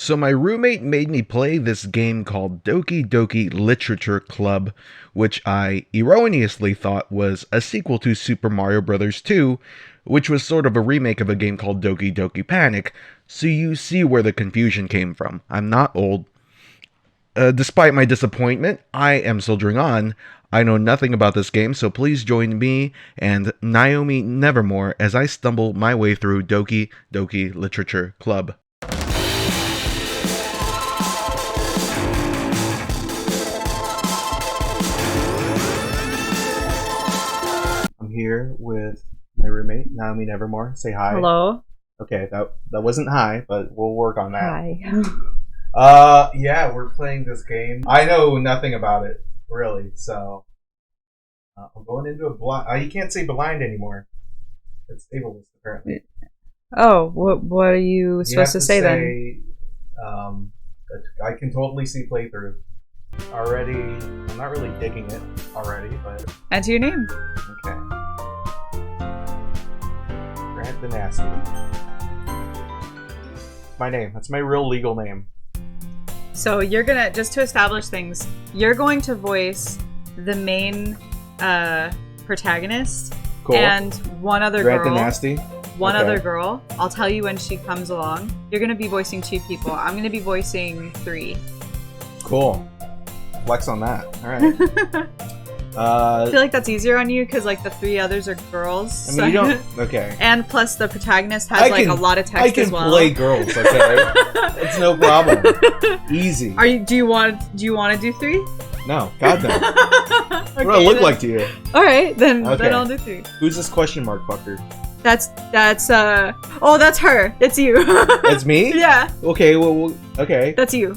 So my roommate made me play this game called Doki Doki Literature Club, which I erroneously thought was a sequel to Super Mario Bros. 2, which was sort of a remake of a game called Doki Doki Panic, so you see where the confusion came from. I'm not old. Despite my disappointment, I am soldiering on. I know nothing about this game, so please join me and NaomiNevermore as I stumble my way through Doki Doki Literature Club. I'm here with my roommate, NaomiNevermore. Say hi. Hello. Okay, that wasn't hi, but we'll work on that. Hi. Yeah, we're playing this game. I know nothing about it, really, so I'm going into a blind. You can't say blind anymore. It's ableist, apparently. Oh, what are you supposed to say then? That I can totally see playthrough. Already, I'm not really digging it already, but... Enter your name. Okay. Grant the Nasty. My name. That's my real legal name. So you're gonna, just to establish things, you're going to voice the main protagonist. Cool. And one other Grant girl. the Nasty. One Okay. other girl. I'll tell you when she comes along. You're gonna be voicing 2 people. I'm gonna be voicing 3. Cool. Flex on that. Alright. I feel like that's easier on you because like the 3 others are girls. I mean, you don't... Okay. And plus the protagonist has like a lot of text as well. I can play girls, okay? It's no problem. Easy. Do you want to do 3? No. God, no. Okay, What do I look like to you? Alright, then Okay. I'll do 3. Who's this question mark fucker? That's oh, that's her. It's you. It's me? Yeah. Okay, well, okay. That's you.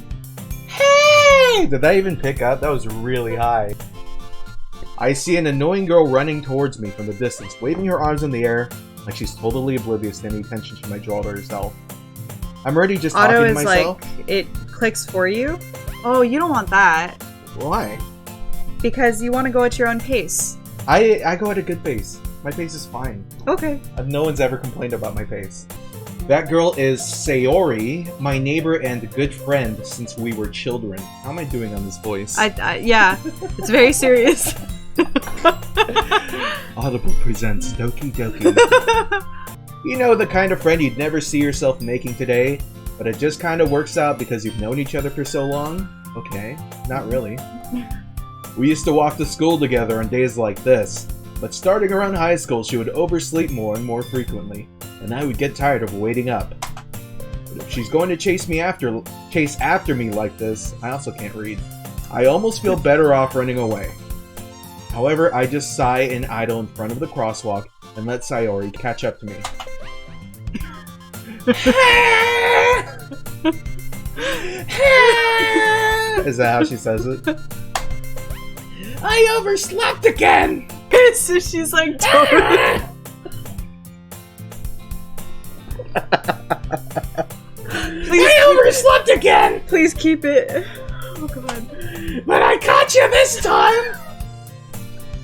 Hey! Did that even pick up? That was really high. I see an annoying girl running towards me from the distance, waving her arms in the air like she's totally oblivious to any attention she might draw to herself. I'm already just Auto talking to is myself. like, it clicks for you. Oh, you don't want that. Why? Because you want to go at your own pace. I go at a good pace. My pace is fine. Okay. No one's ever complained about my pace. That girl is Sayori, my neighbor and good friend since we were children. How am I doing on this voice? Yeah, it's very serious. Audible presents Doki Doki. You know, the kind of friend you'd never see yourself making today, but it just kind of works out because you've known each other for so long? Okay, not really. We used to walk to school together on days like this, but starting around high school she would oversleep more and more frequently, and I would get tired of waiting up. But if she's going to chase after me like this, I also can't read. I almost feel better off running away. However, I just sigh and idle in front of the crosswalk and let Sayori catch up to me. Is that how she says it? I overslept again! So she's like, totally. I overslept again! Please keep it. Oh god. But I caught you this time!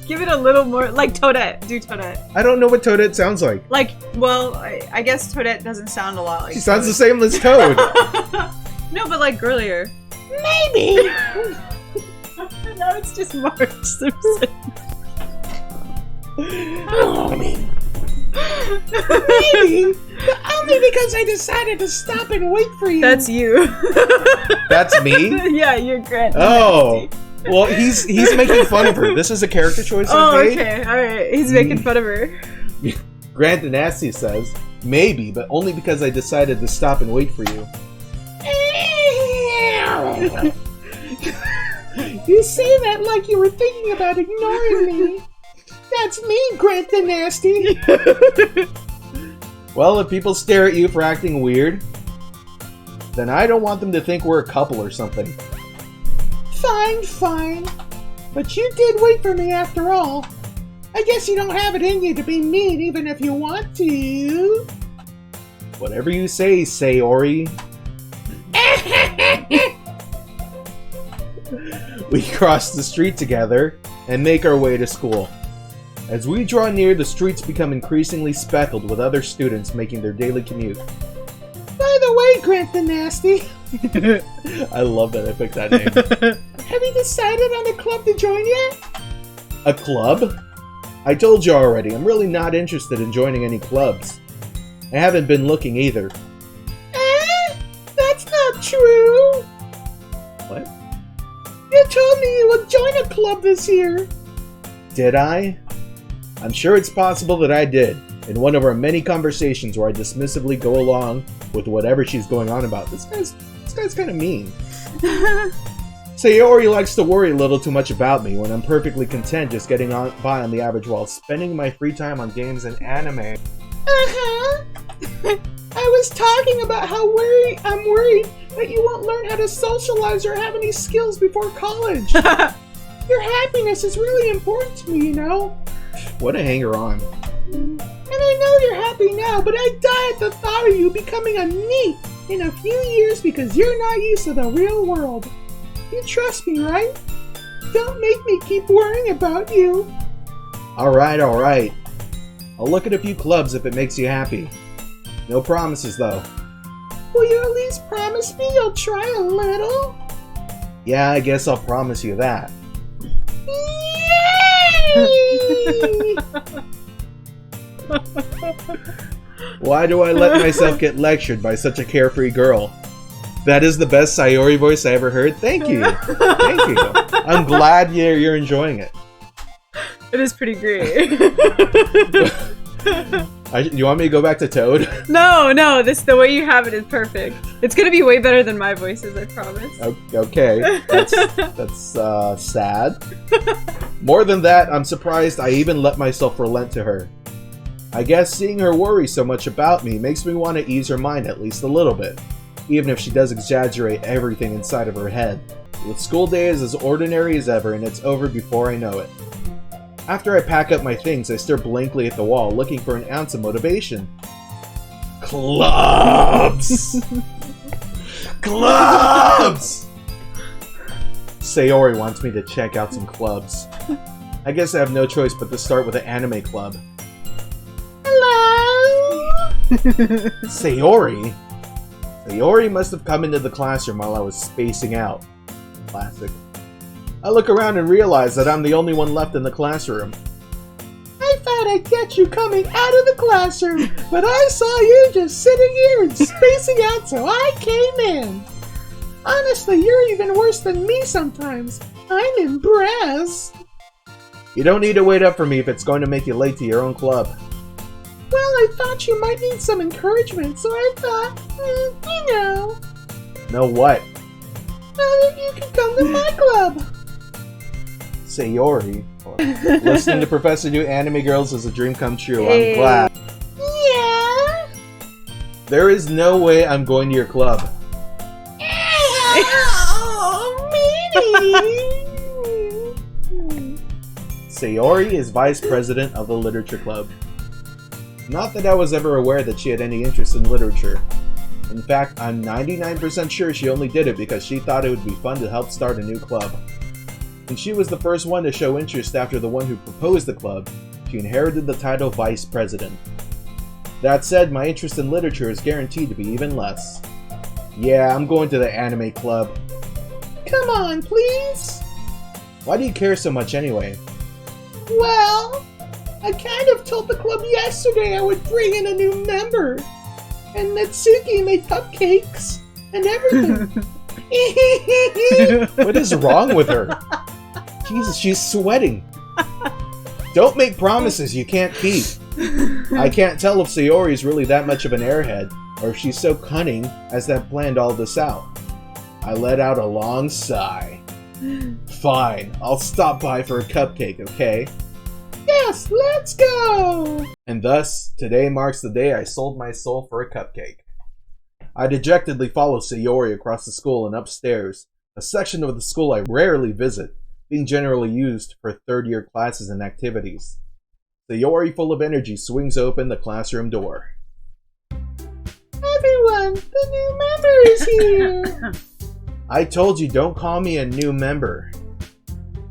Give it a little more, like Toadette. Do Toadette. I don't know what Toadette sounds like. Like, well, I guess Toadette doesn't sound a lot like She sounds the Toad. same as Toad. No, but like girlier. Maybe! No, it's just March Simpson. Maybe. But only because I decided to stop and wait for you. That's you. That's me? Yeah, you're Grant. Oh. Well, he's making fun of her. This is a character choice Oh, I've made. okay. Alright. He's making fun of her. Grant the Nasty says, maybe, but only because I decided to stop and wait for you. You say that like you were thinking about ignoring me. That's me, Grant the Nasty. Well, if people stare at you for acting weird, then I don't want them to think we're a couple or something. Fine. But you did wait for me after all. I guess you don't have it in you to be mean even if you want to. Whatever you say, Sayori. We cross the street together and make our way to school. As we draw near, the streets become increasingly speckled with other students making their daily commute. By the way, Grant the Nasty, I love that I picked that name. Have you decided on a club to join yet? A club? I told you already, I'm really not interested in joining any clubs. I haven't been looking either. That's not true! What? You told me you would join a club this year. Did I? I'm sure it's possible that I did, in one of our many conversations where I dismissively go along with whatever she's going on about. This guy's kind of mean. Sayori likes to worry a little too much about me when I'm perfectly content just getting by on the average while spending my free time on games and anime. Uh-huh. I was talking about how I'm worried that you won't learn how to socialize or have any skills before college. Your happiness is really important to me, you know? What a hanger-on. And I know you're happy now, but I die at the thought of you becoming a NEET in a few years because you're not used to the real world. You trust me, right? Don't make me keep worrying about you. Alright. I'll look at a few clubs if it makes you happy. No promises, though. Will you at least promise me you'll try a little? Yeah, I guess I'll promise you that. Yay! Why do I let myself get lectured by such a carefree girl? That is the best Sayori voice I ever heard. Thank you. Thank you. I'm glad you're enjoying it. It is pretty great. You want me to go back to Toad? No, the way you have it is perfect. It's gonna be way better than my voices, I promise. Okay, that's sad. More than that, I'm surprised I even let myself relent to her. I guess seeing her worry so much about me makes me want to ease her mind at least a little bit, even if she does exaggerate everything inside of her head. With school day is as ordinary as ever, and it's over before I know it. After I pack up my things, I stare blankly at the wall, looking for an ounce of motivation. Clubs! Clubs! Sayori wants me to check out some clubs. I guess I have no choice but to start with an anime club. Hello? Sayori? Sayori must have come into the classroom while I was spacing out. Classic. I look around and realize that I'm the only one left in the classroom. I thought I'd catch you coming out of the classroom, but I saw you just sitting here and spacing out, so I came in. Honestly, you're even worse than me sometimes. I'm impressed. You don't need to wait up for me if it's going to make you late to your own club. Well, I thought you might need some encouragement, so I thought, you know. Know what? Well, that you can come to my club. Sayori. Listening to Professor New Anime Girls is a dream come true. I'm glad. Yeah? There is no way I'm going to your club. Sayori is vice president of the literature club. Not that I was ever aware that she had any interest in literature. In fact, I'm 99% sure she only did it because she thought it would be fun to help start a new club. And she was the first one to show interest after the one who proposed the club. She inherited the title vice president. That said, my interest in literature is guaranteed to be even less. Yeah, I'm going to the anime club. Come on, please! Why do you care so much anyway? Well, I kind of told the club yesterday I would bring in a new member. And Natsuki made cupcakes and everything. What is wrong with her? Jesus, she's sweating. Don't make promises you can't keep. I can't tell if Sayori is really that much of an airhead, or if she's so cunning as to have planned all this out. I let out a long sigh. Fine, I'll stop by for a cupcake, okay? Yes, let's go! And thus, today marks the day I sold my soul for a cupcake. I dejectedly follow Sayori across the school and upstairs, a section of the school I rarely visit, being generally used for third-year classes and activities. Sayori, full of energy, swings open the classroom door. Everyone, the new member is here! I told you, don't call me a new member.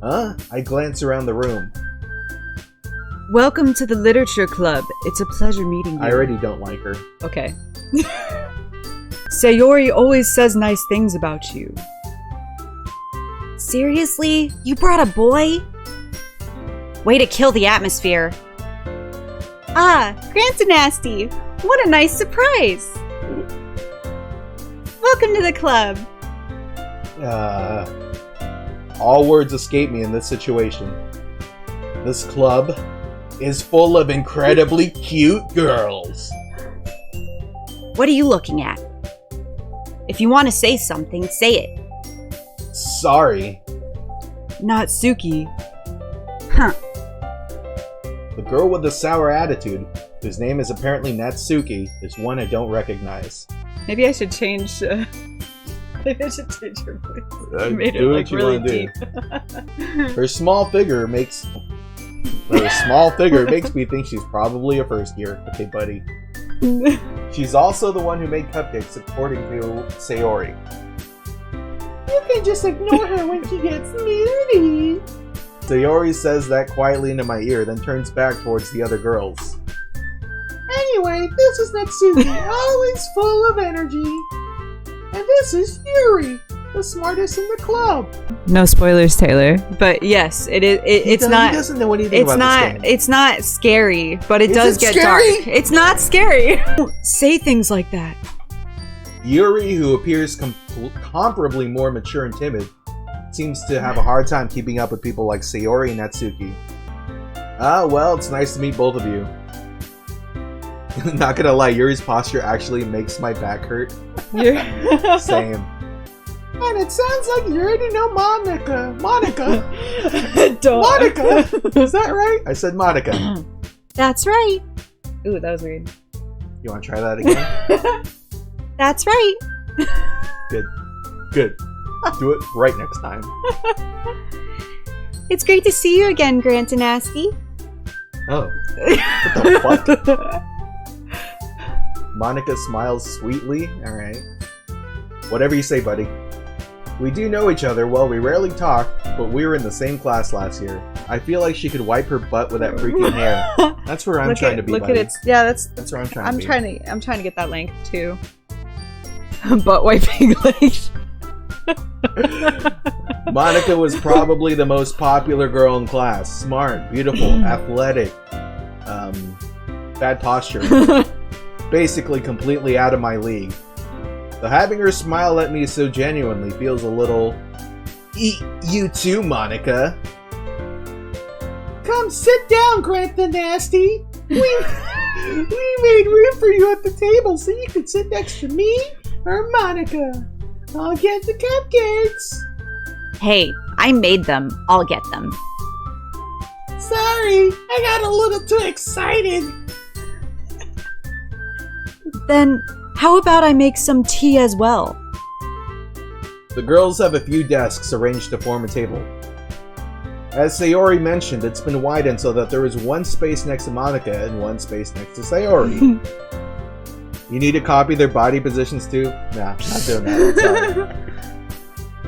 Huh? I glance around the room. Welcome to the Literature Club. It's a pleasure meeting you. I already don't like her. Okay. Sayori always says nice things about you. Seriously? You brought a boy? Way to kill the atmosphere. Ah, Grantanasty! What a nice surprise! Welcome to the club. All words escape me in this situation. This club is full of incredibly cute girls. What are you looking at? If you want to say something, say it. Sorry. Natsuki. Huh. The girl with the sour attitude, whose name is apparently Natsuki, is one I don't recognize. Maybe I should change. Maybe I should change her voice. You made it Do like what you really want to deep. do. Her small figure makes me think she's probably a first year. Okay, buddy. She's also the one who made cupcakes, according to Sayori. You can just ignore her when she gets moody. Sayori says that quietly into my ear, then turns back towards the other girls. Anyway, this is Natsuki, always full of energy. And this is Yuri, the smartest in the club. No spoilers, Taylor. But yes, it's not. He doesn't know anything about this game. It's not scary, but it does get scary? dark. It's not scary. Don't say things like that. Yuri, who appears comparably more mature and timid, seems to have a hard time keeping up with people like Sayori and Natsuki. Well, it's nice to meet both of you. Not gonna lie, Yuri's posture actually makes my back hurt. Same. And it sounds like you already know Monica. Monica? Monica! Is that right? I said Monica. That's right. Ooh, that was weird. You wanna try that again? That's right. Good. Good. Do it right next time. It's great to see you again, Grantanasty. Oh. What the fuck? Monica smiles sweetly. Alright. Whatever you say, buddy. We do know each other. Well, we rarely talk, but we were in the same class last year. I feel like she could wipe her butt with that freaking hair. That's where I'm trying to be, Look buddy. at it. Yeah, that's where I'm trying to be. I'm trying to get that length too. Butt wiping legs. Monica was probably the most popular girl in class. Smart, beautiful, athletic, bad posture. Basically completely out of my league. So having her smile at me so genuinely feels a little... You too, Monica. Come sit down, Grantanasty. We made room for you at the table so you could sit next to me or Monica. I'll get the cupcakes. Hey, I made them. I'll get them. Sorry, I got a little too excited. Then, how about I make some tea as well? The girls have a few desks arranged to form a table. As Sayori mentioned, it's been widened so that there is one space next to Monica and one space next to Sayori. You need to copy their body positions too? Nah, not doing that. Sorry.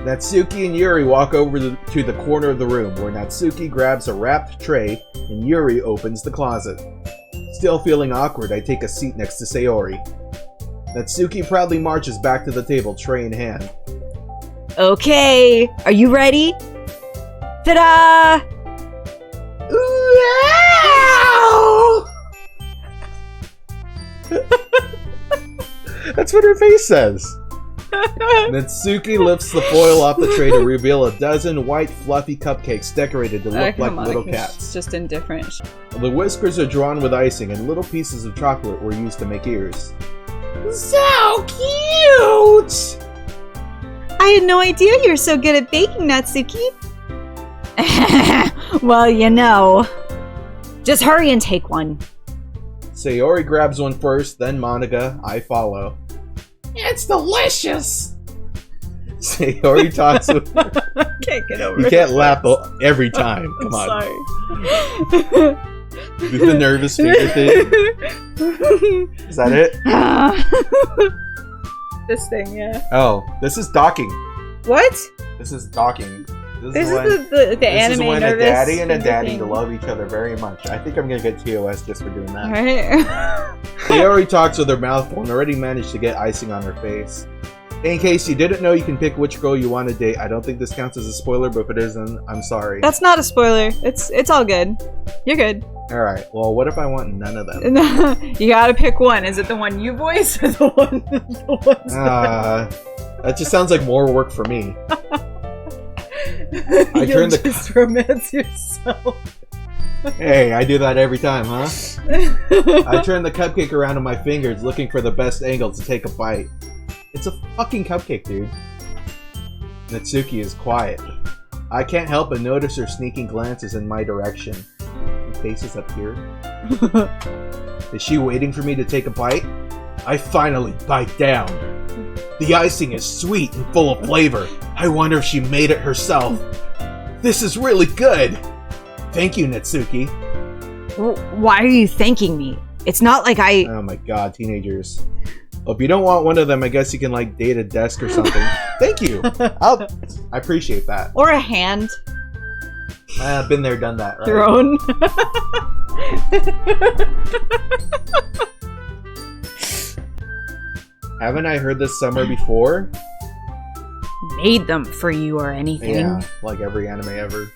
Natsuki and Yuri walk over to the corner of the room, where Natsuki grabs a wrapped tray and Yuri opens the closet. Still feeling awkward, I take a seat next to Sayori. Natsuki proudly marches back to the table, tray in hand. Okay, are you ready? Ta-da! Wow! That's what her face says. Natsuki lifts the foil off the tray to reveal a dozen white, fluffy cupcakes decorated to look like little cats. Just indifferent. The whiskers are drawn with icing, and little pieces of chocolate were used to make ears. So cute! I had no idea you were so good at baking, Natsuki. Well, you know. Just hurry and take one. Sayori grabs one first, then Monica. I follow. It's delicious! Sayori talks with her. Can't get over You it. can't laugh every time. Come on. Sorry. Do the nervous finger thing. Is that it? This thing, yeah. Oh, this is docking. What? This is docking. This is the this anime is when nervous. a daddy and a daddy thing. love each other very much. I think I'm gonna get TOS just for doing that. Alright. She already talks with her mouth full and already managed to get icing on her face. In case you didn't know you can pick which girl you want to date, I don't think this counts as a spoiler, but if it isn't, I'm sorry. That's not a spoiler. It's all good. You're good. Alright, well, what if I want none of them? You gotta pick one. Is it the one you voice or the one That just sounds like more work for me. You'll just romance yourself. Hey, I do that every time, huh? I turn the cupcake around on my fingers, looking for the best angle to take a bite. It's a fucking cupcake, dude. Natsuki is quiet. I can't help but notice her sneaking glances in my direction. Her face is up here. Is she waiting for me to take a bite? I finally bite down. The icing is sweet and full of flavor. I wonder if she made it herself. This is really good. Thank you, Natsuki. Why are you thanking me? It's not like I... Oh my god, teenagers. Well, if you don't want one of them, I guess you can, like, date a desk or something. Thank you. I appreciate that. Or a hand. I've been there, done that, right? Thrown. Haven't I heard this somewhere before? Made them for you or anything. Yeah, like every anime ever.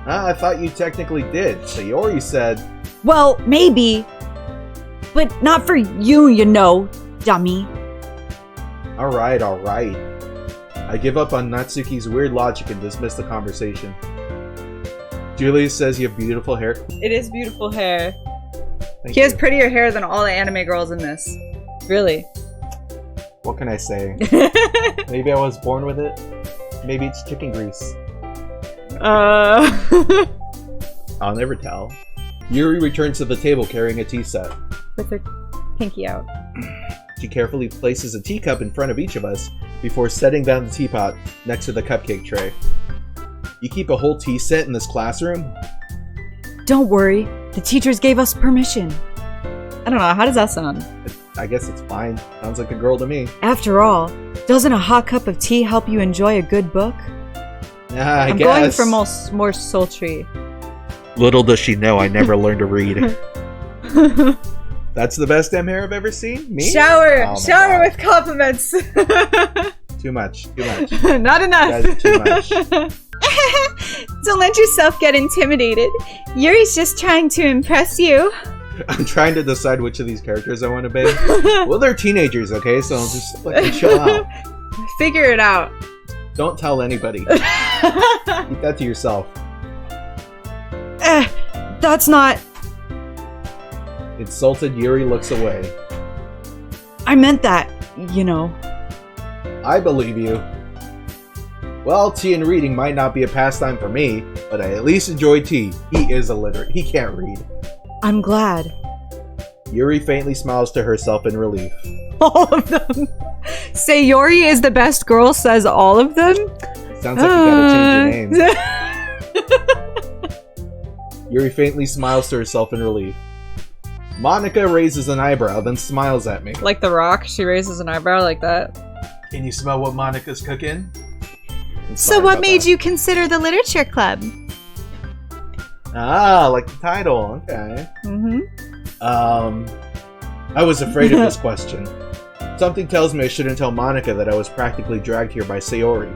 I thought you technically did. Sayori said... Well, maybe. But not for you, you know, dummy. Alright, alright. I give up on Natsuki's weird logic and dismiss the conversation. Julie says you have beautiful hair. It is beautiful hair. Thank He has you. prettier hair than all the anime girls in this. Really. What can I say? Maybe I was born with it. Maybe it's chicken grease. I'll never tell. Yuri returns to the table carrying a tea set. With her pinky out. She carefully places a teacup in front of each of us before setting down the teapot next to the cupcake tray. You keep a whole tea set in this classroom? Don't worry, the teachers gave us permission. I don't know, how does that sound? I guess it's fine. Sounds like a girl to me. After all, doesn't a hot cup of tea help you enjoy a good book? I I'm guess. going for more sultry. Little does she know I never learned to read. That's the best damn hair I've ever seen? Me? Shower! Oh my Shower God. with compliments! Too much. Too much. Not enough! Guys are too much. Don't let yourself get intimidated. Yuri's just trying to impress you. I'm trying to decide which of these characters I want to be. Well, they're teenagers, okay? So just fucking chill out. Figure it out. Don't tell anybody. Keep that to yourself. That's not... Insulted Yuri looks away. I meant that, you know. I believe you. Well, tea and reading might not be a pastime for me, but I at least enjoy tea. He is illiterate. He can't read. I'm glad. Yuri faintly smiles to herself in relief. All of them. Sayori is the best girl, says all of them? Sounds like you gotta change your name. Yuri faintly smiles to herself in relief. Monica raises an eyebrow, then smiles at me. Like The Rock, she raises an eyebrow like that. Can you smell what Monica's cooking? So what made you consider the literature club? Ah, like the title. Okay. Mm-hmm. I was afraid of this question. Something tells me I shouldn't tell Monica that I was practically dragged here by Sayori.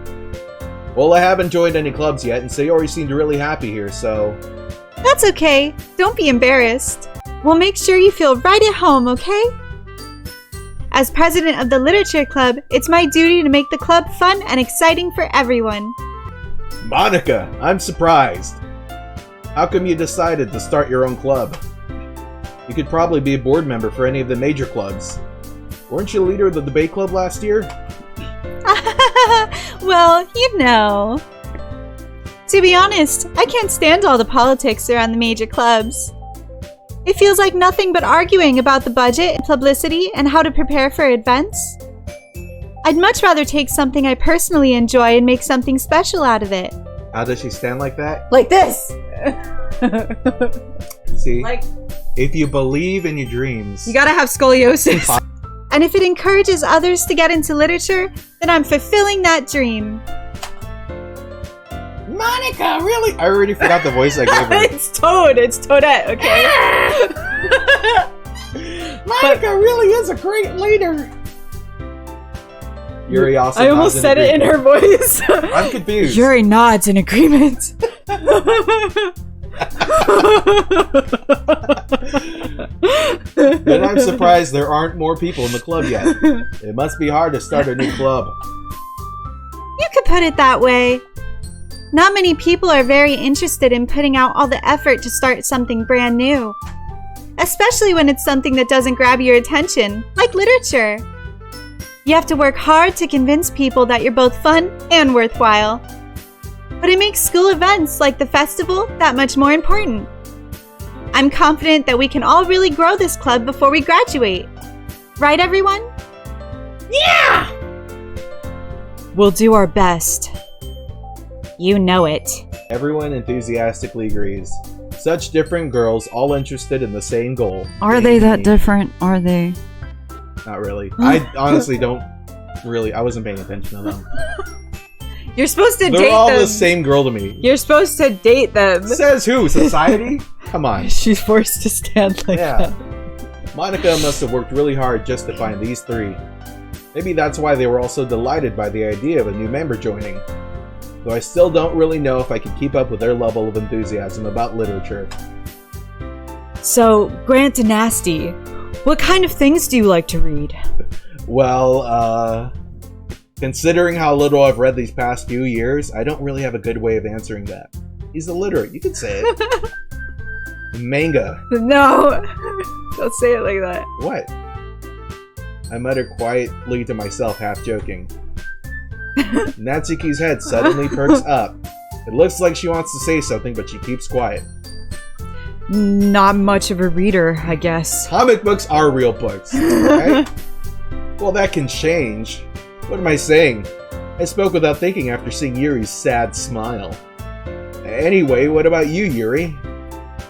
Well, I haven't joined any clubs yet, and Sayori seemed really happy here, so... That's okay. Don't be embarrassed. We'll make sure you feel right at home, okay? As president of the literature club, it's my duty to make the club fun and exciting for everyone. Monica, I'm surprised. How come you decided to start your own club? You could probably be a board member for any of the major clubs. Weren't you leader of the debate club last year? Well, you know. To be honest, I can't stand all the politics around the major clubs. It feels like nothing but arguing about the budget, publicity, and how to prepare for events. I'd much rather take something I personally enjoy and make something special out of it. How does she stand like that? Like this! See? Like, If you believe in your dreams... you gotta have scoliosis. And if it encourages others to get into literature, then I'm fulfilling that dream. Monica, really? I already forgot the voice I gave her. It's Toad. It's Toadette, okay? Monica really is a great leader. Yuri also I almost said it in her voice. I'm confused. Yuri nods in agreement. Then I'm surprised there aren't more people in the club yet. It must be hard to start a new club. You could put it that way. Not many people are very interested in putting out all the effort to start something brand new. Especially when it's something that doesn't grab your attention, like literature. You have to work hard to convince people that you're both fun and worthwhile. But it makes school events like the festival that much more important. I'm confident that we can all really grow this club before we graduate. Right, everyone? Yeah! We'll do our best. You know it. Everyone enthusiastically agrees. Such different girls, all interested in the same goal. Are they that different? Are they? Not really. I honestly don't really. I wasn't paying attention to them. You're supposed to date them. They're all the same girl to me. You're supposed to date them. Says who? Society? Come on. She's forced to stand like that. Monica must have worked really hard just to find these three. Maybe that's why they were all so delighted by the idea of a new member joining. Though I still don't really know if I can keep up with their level of enthusiasm about literature. So, Grant and Nasty, what kind of things do you like to read? Well, considering how little I've read these past few years, I don't really have a good way of answering that. He's illiterate, you could say it. Manga. No, don't say it like that. What? I muttered quietly to myself, half joking. Natsuki's head suddenly perks up. It looks like she wants to say something, but she keeps quiet. Not much of a reader, I guess. Comic books are real books, right? Well, that can change. What am I saying? I spoke without thinking after seeing Yuri's sad smile. Anyway, what about you, Yuri?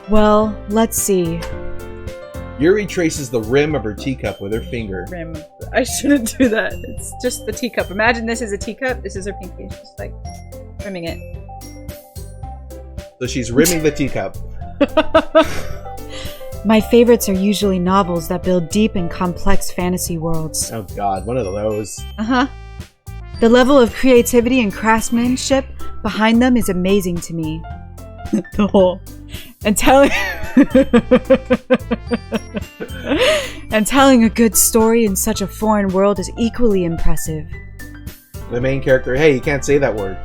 Well, let's see. Yuri traces the rim of her teacup with her finger. Rim. I shouldn't do that. It's just the teacup. Imagine this is a teacup. This is her pinky. She's just like rimming it. So she's rimming the teacup. My favorites are usually novels that build deep and complex fantasy worlds. Oh god, one of those. Uh-huh. The level of creativity and craftsmanship behind them is amazing to me. The whole... And telling a good story in such a foreign world is equally impressive. The main character, hey, you can't say that word.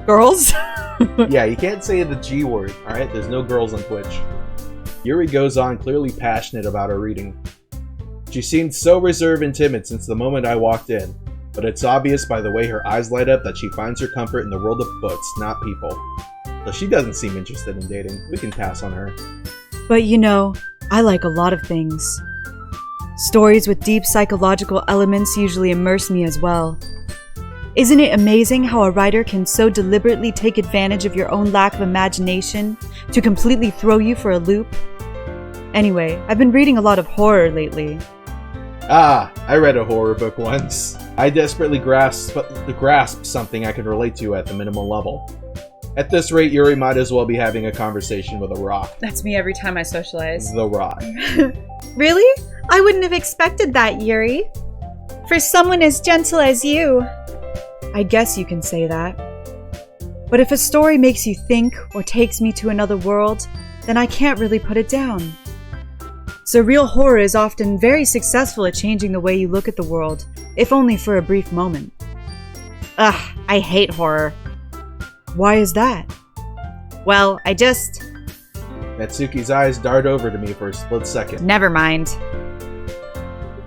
Girls? Yeah, you can't say the G word, alright? There's no girls on Twitch. Yuri goes on, clearly passionate about her reading. She seemed so reserved and timid since the moment I walked in, but it's obvious by the way her eyes light up that she finds her comfort in the world of books, not people. So she doesn't seem interested in dating. We can pass on her. But you know, I like a lot of things. Stories with deep psychological elements usually immerse me as well. Isn't it amazing how a writer can so deliberately take advantage of your own lack of imagination to completely throw you for a loop? Anyway, I've been reading a lot of horror lately. Ah, I read a horror book once. I desperately grasped something I could relate to at the minimal level. At this rate, Yuri might as well be having a conversation with a rock. That's me every time I socialize. The rock. Really? I wouldn't have expected that, Yuri. For someone as gentle as you. I guess you can say that. But if a story makes you think or takes me to another world, then I can't really put it down. Surreal horror is often very successful at changing the way you look at the world, if only for a brief moment. Ugh, I hate horror. Why is that? Well, I just... Natsuki's eyes dart over to me for a split second. Never mind.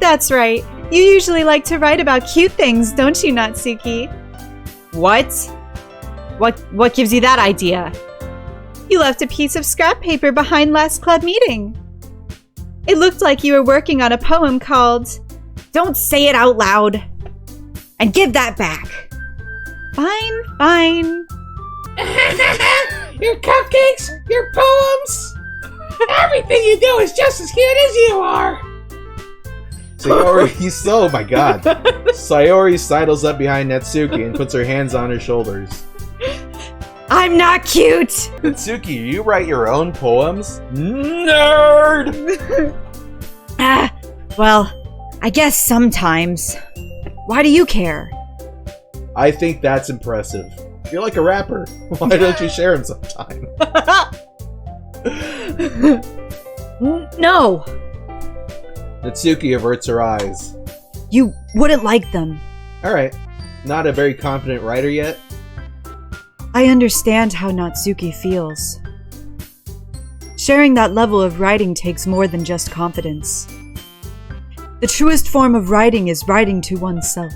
That's right. You usually like to write about cute things, don't you, Natsuki? What? What gives you that idea? You left a piece of scrap paper behind last club meeting. It looked like you were working on a poem called... Don't say it out loud. And give that back. Fine, fine. Your cupcakes, your poems, everything you do is just as cute as you are. Sayori, oh my god. Sayori sidles up behind Natsuki and puts her hands on her shoulders. I'm not cute! Natsuki, you write your own poems? Nerd! Well, I guess sometimes. Why do you care? I think that's impressive. You're like a rapper. Why don't you share them sometime? No! Natsuki averts her eyes. You wouldn't like them. Alright. Not a very confident writer yet? I understand how Natsuki feels. Sharing that level of writing takes more than just confidence. The truest form of writing is writing to oneself.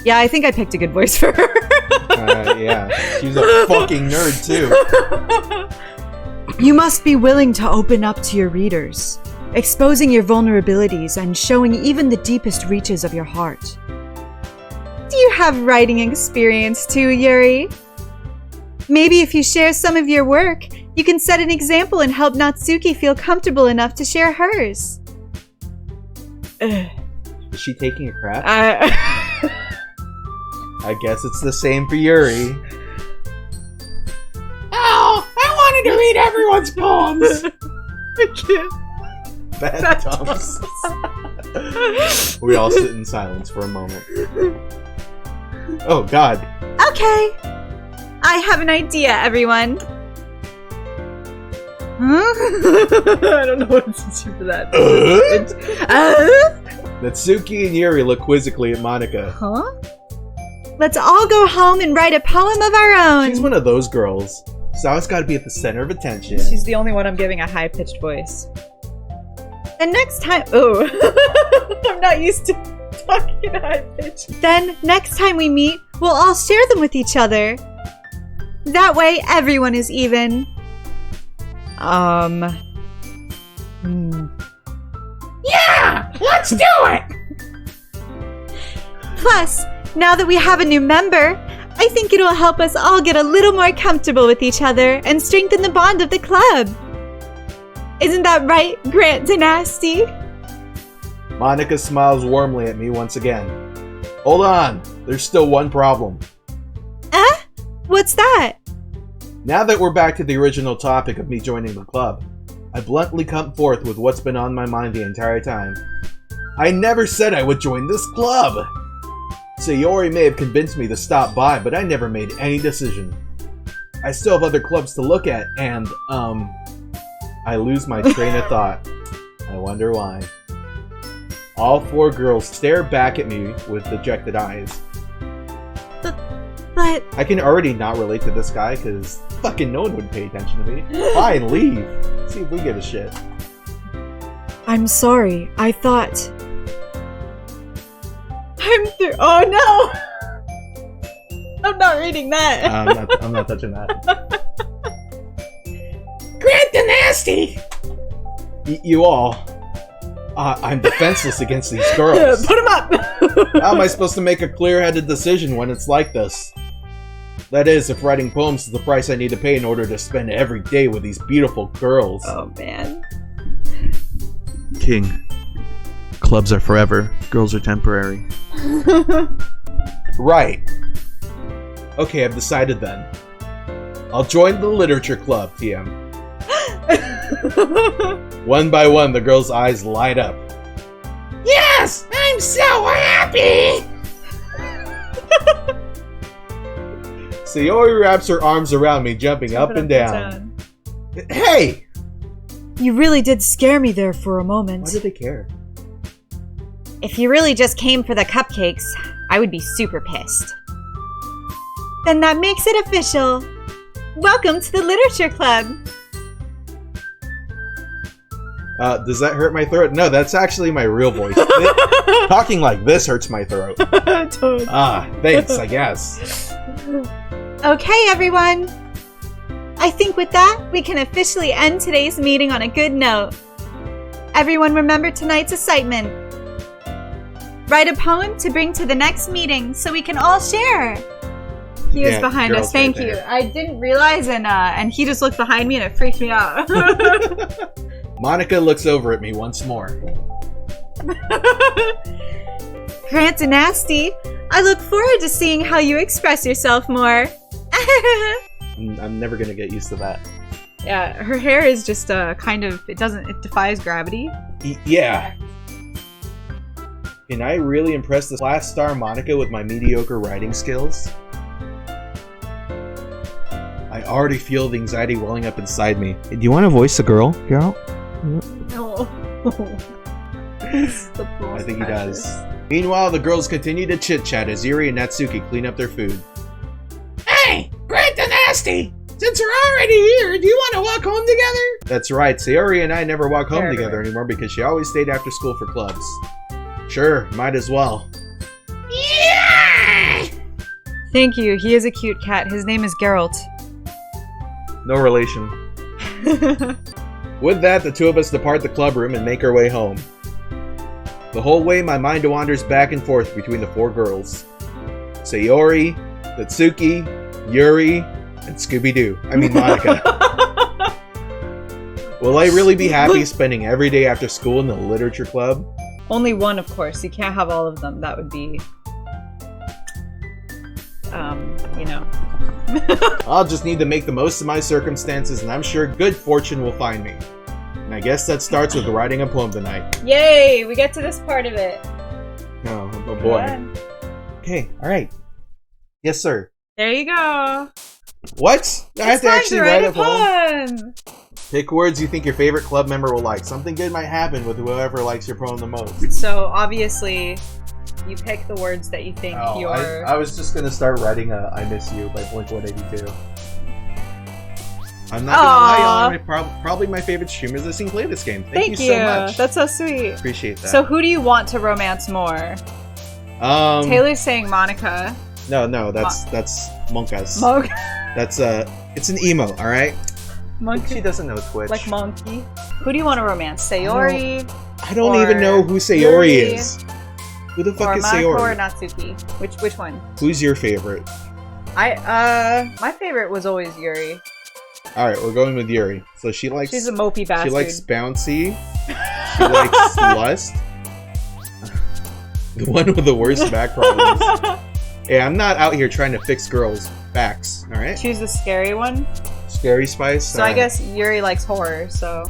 Yeah, I think I picked a good voice for her. Yeah. She's a fucking nerd, too. You must be willing to open up to your readers, exposing your vulnerabilities and showing even the deepest reaches of your heart. Do you have writing experience too, Yuri? Maybe if you share some of your work, you can set an example and help Natsuki feel comfortable enough to share hers. Is she taking a crap? I guess it's the same for Yuri. Oh, I wanted to read everyone's poems. I can't. Bad thumbs. We all sit in silence for a moment. Oh, God. Okay. I have an idea, everyone. I don't know what to do for that. Natsuki and Yuri look quizzically at Monica. Huh? Let's all go home and write a poem of our own. She's one of those girls. She's always got to be at the center of attention. She's the only one I'm giving a high-pitched voice. The next time... Oh. I'm not used to talking in high-pitched. Then, next time we meet, we'll all share them with each other. That way, everyone is even. Yeah, let's do it. Plus, now that we have a new member, I think it'll help us all get a little more comfortable with each other and strengthen the bond of the club. Isn't that right, Grant Dynasty? Monica smiles warmly at me once again. Hold on, there's still one problem. What's that? Now that we're back to the original topic of me joining the club, I bluntly come forth with what's been on my mind the entire time. I never said I would join this club! Sayori may have convinced me to stop by, but I never made any decision. I still have other clubs to look at, and, I lose my train of thought. I wonder why. All four girls stare back at me with dejected eyes. But... I can already not relate to this guy, because fucking no one would pay attention to me. Fine, leave. See if we give a shit. I'm sorry, I thought... I'm through. Oh no! I'm not reading that. I'm not touching that. Grant the Nasty. You all. I'm defenseless against these girls. Put him up! How am I supposed to make a clear-headed decision when it's like this? That is, if writing poems is the price I need to pay in order to spend every day with these beautiful girls. Oh man. King. Clubs are forever. Girls are temporary. Right. Okay, I've decided then. I'll join the literature club, TM. One by one, the girls' eyes light up. Yes, I'm so happy. Sayori wraps her arms around me, jumping up and down. Hey! You really did scare me there for a moment. Why do they care? if you really just came for the cupcakes, I would be super pissed. Then that makes it official. Welcome to the Literature Club. Does that hurt my throat? No, that's actually my real voice. Talking like this hurts my throat. Thanks, I guess. Okay, everyone. I think with that, we can officially end today's meeting on a good note. Everyone remember tonight's assignment. Write a poem to bring to the next meeting so we can all share. He was behind us. Thank you. I didn't realize, and he just looked behind me and it freaked me out. Monica looks over at me once more. Grant and Nasty, I look forward to seeing how you express yourself more. I'm never gonna get used to that. Yeah, her hair is just kind of, it defies gravity. Yeah. Can I really impress the class star Monica with my mediocre writing skills? I already feel the anxiety welling up inside me. Do you want to voice the girl? Girl? No. I think he does. Meanwhile, the girls continue to chit-chat as Yuri and Natsuki clean up their food. Hey, Great the Nasty! Since we're already here, do you want to walk home together? That's right, Sayori and I never walk home Fair. together anymore because she always stayed after school for clubs. Sure, might as well. Yeah! Thank you. He is a cute cat. His name is Geralt. No relation. With that, the two of us depart the club room and make our way home. The whole way, my mind wanders back and forth between the four girls. Sayori, Natsuki, Yuri, and Scooby-Doo. I mean Monica. Will I really be happy spending every day after school in the literature club? Only one, of course. You can't have all of them. That would be... you know. I'll just need to make the most of my circumstances, and I'm sure good fortune will find me. And I guess that starts with writing a poem tonight. Yay! We get to this part of it. Oh boy. Okay, alright. Yes, sir. There you go. What? I have It's to time actually write a poem? Pick words you think your favorite club member will like. Something good might happen with whoever likes your poem the most. So, obviously, you pick the words that you think your... I was just gonna start writing I Miss You by Blink-182. I'm not gonna lie, y'all. Probably my favorite streamers I've seen play this game. Thank you so much. That's so sweet. Appreciate that. So, who do you want to romance more? Taylor's saying Monica. No, that's Monkas. Monk. That's it's an emo, alright? Monkey. She doesn't know Twitch. Like monkey. Who do you want to romance? Sayori? I don't or even know who Sayori Yuri, is. Who the fuck or is Monica Sayori? or Natsuki? Which one? Who's your favorite? My favorite was always Yuri. Alright, we're going with Yuri. So she's a mopey bastard. She likes bouncy. She likes lust. The one with the worst back problems. Hey, I'm not out here trying to fix girls' backs, alright? Choose the scary one. Scary Spice? So I guess Yuri likes horror, so...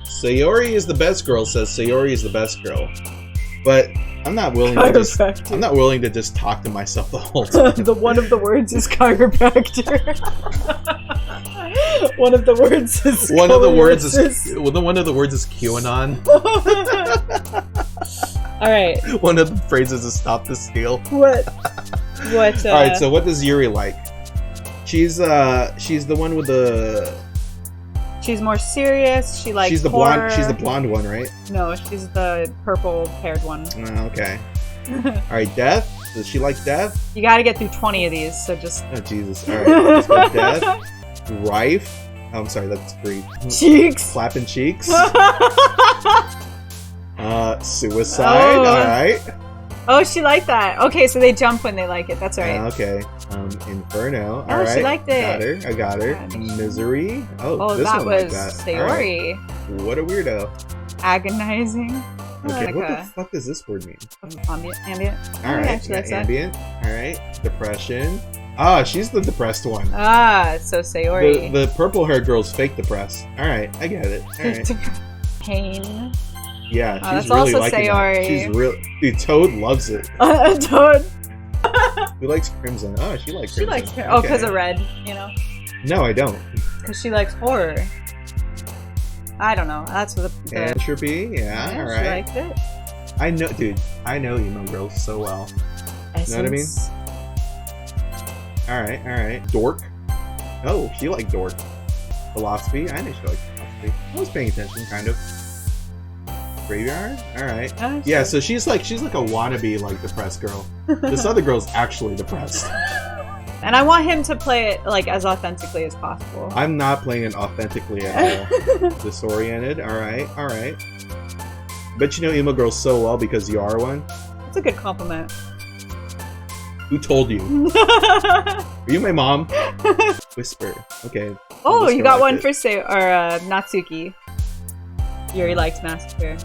Sayori is the best girl, says Sayori is the best girl. But I'm not willing to just talk to myself the whole time. The one of the words is chiropractor. One of the words is one of the words is QAnon. Alright. One of the phrases is stop the steal. What? Alright, so what does Yuri like? She's the one with the... She's more serious, she likes she's the horror. She's the blonde one, right? No, she's the purple-haired one. Okay. Alright, Death? Does she like Death? You gotta get through 20 of these, so just... Oh, Jesus. Alright, let's go Death. Rife? Oh, I'm sorry, that's Greed. Cheeks! Clapping cheeks. Suicide, alright. Oh, she liked that. Okay, so they jump when they like it, that's right. Okay. Inferno, Oh, alright. she liked it. I got her. Misery. Oh, this that one was like that. Sayori. Right. What a weirdo. Agonizing. Okay, what the Monica. fuck does this word mean? Ambient. Alright, ambient. Alright. Depression. Ah, she's the depressed one. Ah, so Sayori. The purple haired girl's fake depressed. Alright, I get it. Alright. Pain. Yeah, she's that's really also liking Sayori. it. She's real. Dude, Toad loves it. Toad. Who likes Crimson? Oh, she likes Crimson. She likes her. Oh, because of red, you know? No, I don't. Because she likes horror. I don't know. That's the Entropy, yeah, alright. She likes it. I know, dude. I know emo girls so well. Essence. You know what I mean? Alright. Dork. Oh, she liked Dork. Philosophy. I know she liked philosophy. I was paying attention, kind of. Graveyard? Alright. Oh, yeah, so she's like a wannabe, like, depressed girl. This other girl's actually depressed. And I want him to play it, like, as authentically as possible. I'm not playing it authentically at all. Disoriented. Alright. Bet you know emo girls so well because you are one. That's a good compliment. Who told you? Are you my mom? Whisper. Okay. Oh, you got one for Natsuki. Yuri likes Massacre.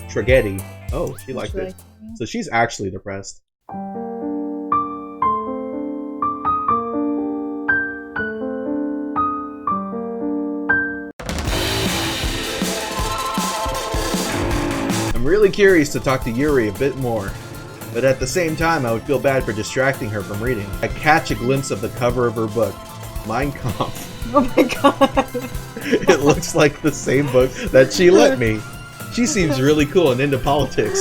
Tragedy. Oh, she liked it. So she's actually depressed. really curious to talk to Yuri a bit more. But at the same time, I would feel bad for distracting her from reading. I catch a glimpse of the cover of her book, Mein Kampf. Oh my god. It looks like the same book that she lent me. She seems really cool and into politics.